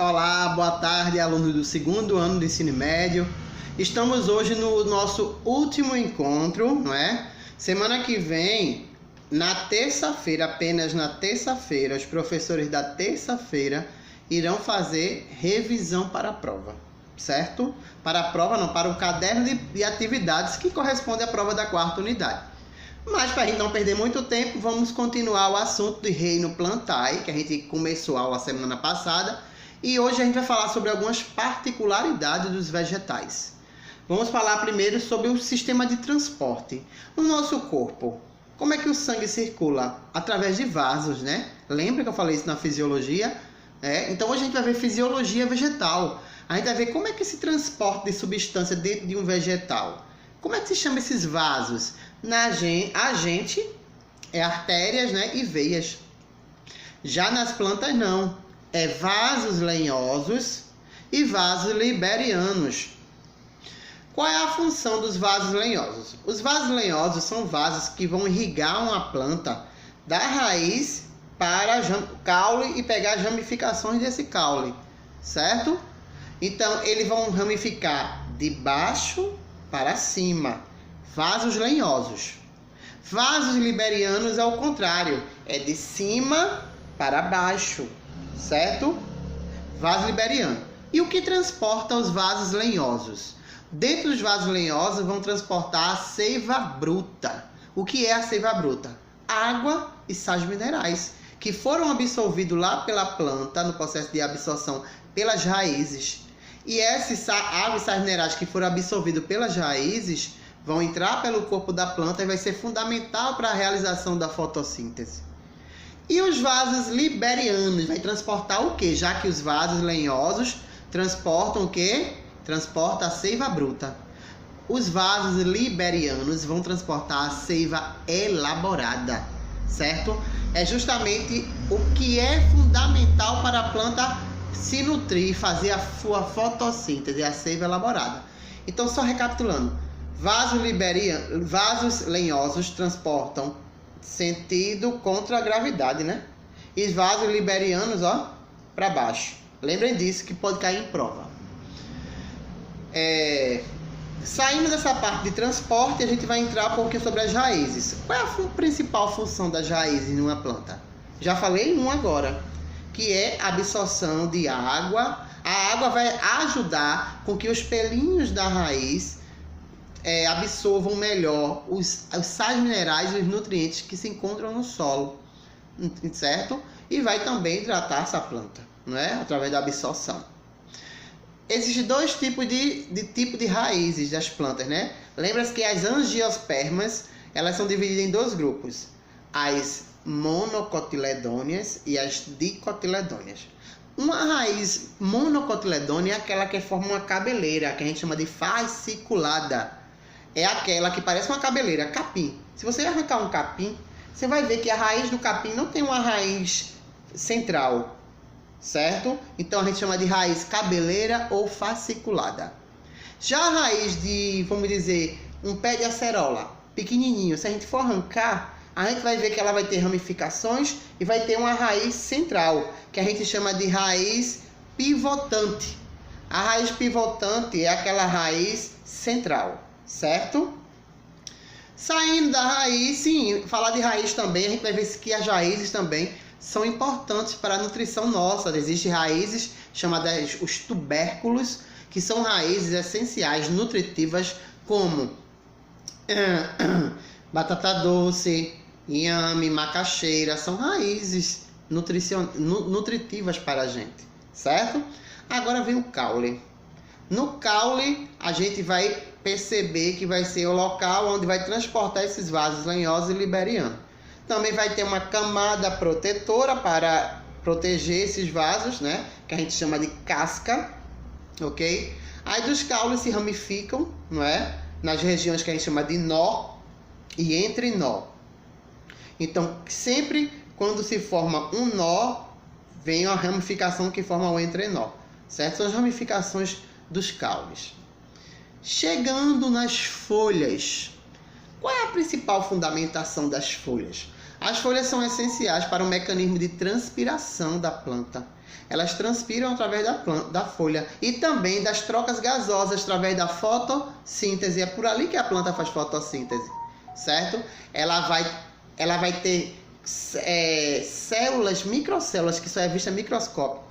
Olá, boa tarde, alunos do segundo ano do ensino médio. Estamos hoje no nosso último encontro, não é? Semana que vem, na terça-feira, apenas na terça-feira, os professores da terça-feira irão fazer revisão para a prova, certo? Para a prova não, para o caderno de atividades que corresponde à prova da quarta unidade. Mas para a gente não perder muito tempo, vamos continuar o assunto de reino plantae, que a gente começou a aula semana passada, e hoje a gente vai falar sobre algumas particularidades dos vegetais. Vamos falar primeiro sobre o sistema de transporte. No nosso corpo, como é que o sangue circula? Através de vasos, né? Lembra que eu falei isso na fisiologia? Então hoje a gente vai ver fisiologia vegetal. A gente vai ver como é que se transporta de substância dentro de um vegetal. Como é que se chama esses vasos? A gente é artérias, né, e veias. Já nas plantas não. É vasos lenhosos e vasos liberianos. Qual é a função dos vasos lenhosos? Os vasos lenhosos são vasos que vão irrigar uma planta da raiz para o caule e pegar as ramificações desse caule, certo? Então, eles vão ramificar de baixo para cima. Vasos lenhosos. Vasos liberianos é o contrário, é de cima para baixo, certo? Vaso liberiano. E o que transporta os vasos lenhosos? Dentro dos vasos lenhosos vão transportar a seiva bruta. O que é a seiva bruta? Água e sais minerais, que foram absorvidos lá pela planta, no processo de absorção pelas raízes. E essas água e sais minerais que foram absorvidos pelas raízes vão entrar pelo corpo da planta e vai ser fundamental para a realização da fotossíntese. E os vasos liberianos vai transportar o quê? Já que os vasos lenhosos transportam o quê? Transporta a seiva bruta. Os vasos liberianos vão transportar a seiva elaborada, certo? É justamente o que é fundamental para a planta se nutrir e fazer a sua fotossíntese, a seiva elaborada. Então, só recapitulando, vasos lenhosos transportam sentido contra a gravidade, né? E vasos liberianos, ó, para baixo. Lembrem disso que pode cair em prova. Saindo dessa parte de transporte, a gente vai entrar um pouquinho sobre as raízes. Qual é a principal função das raízes numa planta? Já falei em um agora, que é a absorção de água. A água vai ajudar com que os pelinhos da raiz absorvam melhor os sais minerais e os nutrientes que se encontram no solo, certo? E vai também hidratar essa planta, não é? Através da absorção. Existem dois tipos de raízes das plantas, né? Lembra-se que as angiospermas, elas são divididas em dois grupos. As monocotiledôneas e as dicotiledôneas. Uma raiz monocotiledônea é aquela que forma uma cabeleira, que a gente chama de fasciculada. É aquela que parece uma cabeleira, capim. Se você arrancar um capim, você vai ver que a raiz do capim não tem uma raiz central, certo? Então a gente chama de raiz cabeleira ou fasciculada. Já a raiz de, vamos dizer, um pé de acerola, pequenininho, se a gente for arrancar, a gente vai ver que ela vai ter ramificações e vai ter uma raiz central, que a gente chama de raiz pivotante. A raiz pivotante é aquela raiz central, certo? Saindo da raiz, sim, falar de raiz também, a gente vai ver que as raízes também são importantes para a nutrição nossa. Existem raízes chamadas os tubérculos, que são raízes essenciais, nutritivas, como batata doce, inhame, macaxeira, são raízes nutritivas para a gente, certo? Agora vem o caule. No caule, a gente vai perceber que vai ser o local onde vai transportar esses vasos lenhosos e liberianos. Também vai ter uma camada protetora para proteger esses vasos, né? Que a gente chama de casca, ok? Aí dos caules se ramificam, não é? Nas regiões que a gente chama de nó e entrenó. Então, sempre quando se forma um nó, vem a ramificação que forma o entrenó, certo? São as ramificações dos caules. Chegando nas folhas. Qual é a principal fundamentação das folhas? As folhas são essenciais para o mecanismo de transpiração da planta. Elas transpiram através da folha e também das trocas gasosas através da fotossíntese. É por ali que a planta faz fotossíntese, certo? Ela vai ter células, microcélulas, que só é vista microscópico,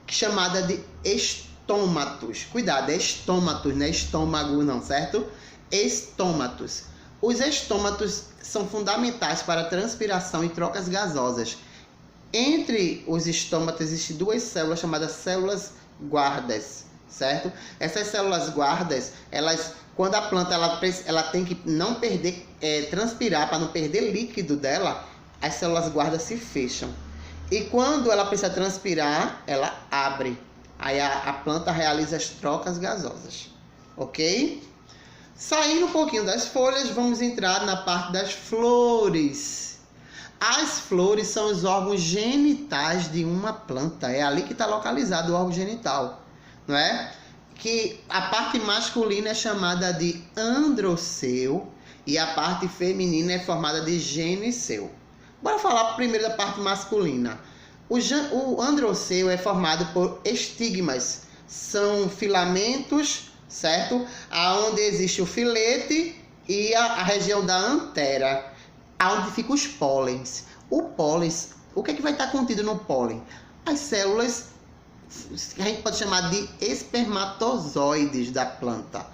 chamada de estômatos. Cuidado, é estômatos, não é estômago não, certo? Estômatos. Os estômatos são fundamentais para a transpiração e trocas gasosas. Entre os estômatos existem duas células chamadas células guardas, certo? Essas células guardas, quando a planta ela tem que não perder, transpirar para não perder líquido dela, as células guardas se fecham. E quando ela precisa transpirar, ela abre. Aí a planta realiza as trocas gasosas, ok? Saindo um pouquinho das folhas, vamos entrar na parte das flores. As flores são os órgãos genitais de uma planta. É ali que está localizado o órgão genital, não é? Que a parte masculina é chamada de androceu e a parte feminina é formada de gineceu. Bora falar primeiro da parte masculina. O androceu é formado por estigmas. São filamentos, certo? Aonde existe o filete e a região da antera, aonde ficam os pólens. O que é que vai estar contido no pólen? As células que a gente pode chamar de espermatozoides da planta.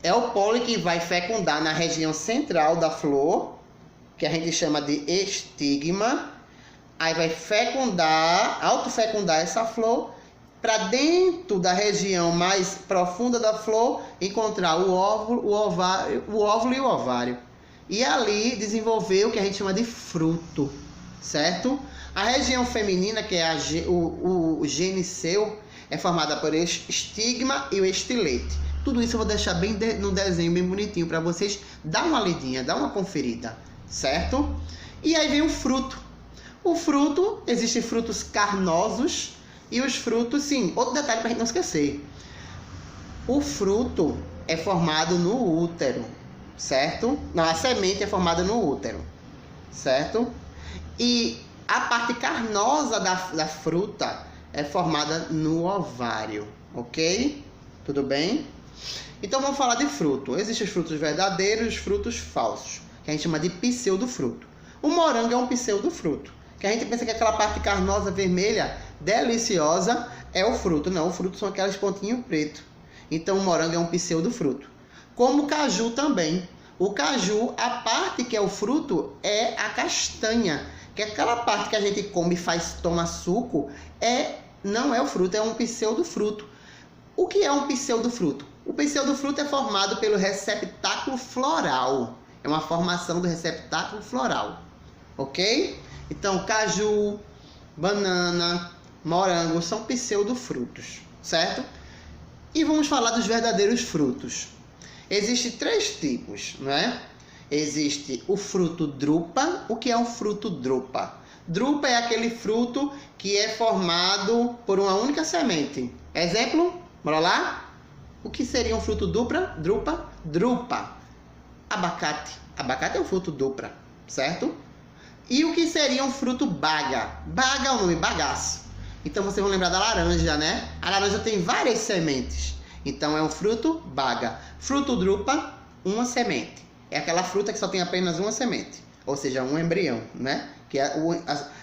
É o pólen que vai fecundar na região central da flor, que a gente chama de estigma. Aí vai autofecundar essa flor para dentro da região mais profunda da flor encontrar o óvulo e o ovário. E ali desenvolver o que a gente chama de fruto, certo? A região feminina, que é o gineceu, é formada por estigma e o estilete. Tudo isso eu vou deixar bem no desenho, bem bonitinho, para vocês dar uma lidinha, dar uma conferida, certo? E aí vem o fruto. O fruto, existem frutos carnosos e os frutos, sim, outro detalhe para a gente não esquecer. O fruto é formado no útero, certo? Não, a semente é formada no útero, certo? E a parte carnosa da fruta é formada no ovário, ok? Tudo bem? Então vamos falar de fruto. Existem os frutos verdadeiros e os frutos falsos, que a gente chama de pseudofruto. O morango é um pseudofruto, que a gente pensa que aquela parte carnosa, vermelha, deliciosa, é o fruto. Não, o fruto são aqueles pontinhos pretos. Então o morango é um pseudofruto. Como o caju também. O caju, a parte que é o fruto, é a castanha. Que é aquela parte que a gente come e toma suco, não é o fruto, é um pseudofruto. O que é um pseudofruto? O pseudofruto é formado pelo receptáculo floral. É uma formação do receptáculo floral. Ok? Então, caju, banana, morango são pseudofrutos, certo? E vamos falar dos verdadeiros frutos. Existem 3 tipos, não é? Existe o fruto drupa. O que é um fruto drupa? Drupa é aquele fruto que é formado por uma única semente. Exemplo? Bora lá? O que seria um fruto drupa? Drupa. Abacate. Abacate é um fruto drupa, certo? E o que seria um fruto baga? Baga é o nome, bagaço. Então vocês vão lembrar da laranja, né? A laranja tem várias sementes. Então é um fruto baga. Fruto drupa, uma semente. É aquela fruta que só tem apenas uma semente. Ou seja, um embrião, né? Que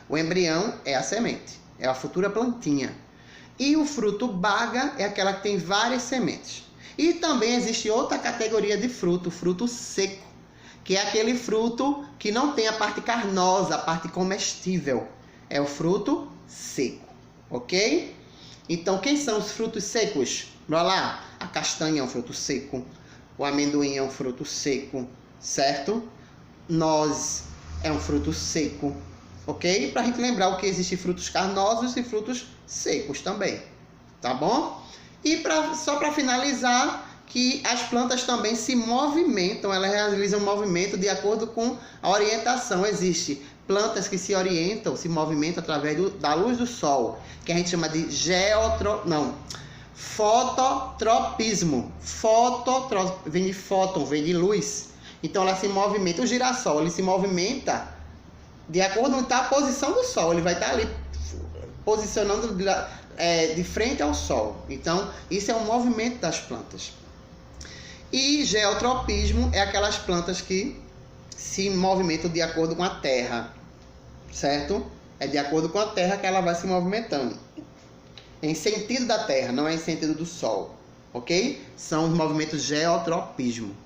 o embrião é a semente. É a futura plantinha. E o fruto baga é aquela que tem várias sementes. E também existe outra categoria de fruto, o fruto seco, que é aquele fruto que não tem a parte carnosa, a parte comestível. É o fruto seco, ok? Então, quem são os frutos secos? Bora lá. A castanha é um fruto seco. O amendoim é um fruto seco, certo? Noz é um fruto seco, ok? Para a gente lembrar o que existe frutos carnosos e frutos secos também, tá bom? E só para finalizar, que as plantas também se movimentam, elas realizam movimento de acordo com a orientação. Existe plantas que se movimentam através da luz do sol, que a gente chama de fototropismo. Vem de fóton, vem de luz. Então ela se movimenta. O girassol, ele se movimenta de acordo com a posição do sol. Ele vai estar ali posicionando de frente ao sol. Então, isso é um movimento das plantas. E geotropismo é aquelas plantas que se movimentam de acordo com a terra, certo? É de acordo com a terra que ela vai se movimentando. Em sentido da terra, não é em sentido do sol, ok? São os movimentos geotropismo.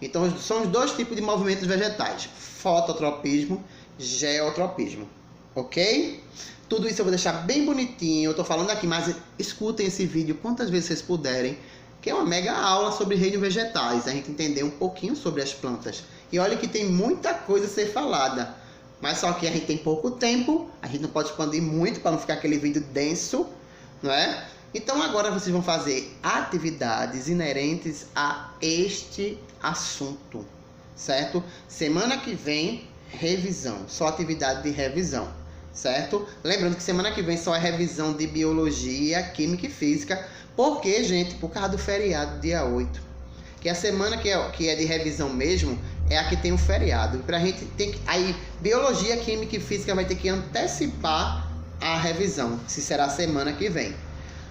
Então, são os dois tipos de movimentos vegetais: fototropismo, geotropismo, ok? Tudo isso eu vou deixar bem bonitinho, eu tô falando aqui, mas escutem esse vídeo quantas vezes vocês puderem, que é uma mega aula sobre reino vegetais, a gente entender um pouquinho sobre as plantas. E olha que tem muita coisa a ser falada, mas só que a gente tem pouco tempo, a gente não pode expandir muito para não ficar aquele vídeo denso, não é? Então agora vocês vão fazer atividades inerentes a este assunto, certo? Semana que vem, revisão, só atividade de revisão, certo? Lembrando que semana que vem só é revisão de biologia, química e física. Por quê, gente? Por causa do feriado, dia 8. Que a semana que é de revisão mesmo é a que tem um feriado. Pra gente tem que, aí, biologia, química e física vai ter que antecipar a revisão, se será semana que vem.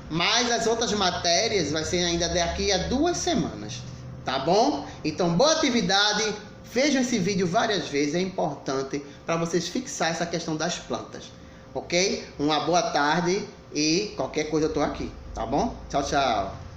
Mas as outras matérias vai ser ainda daqui a 2 semanas, tá bom? Então, boa atividade. Vejam esse vídeo várias vezes, é importante para vocês fixar essa questão das plantas, ok? Uma boa tarde e qualquer coisa eu tô aqui, tá bom? Tchau, tchau.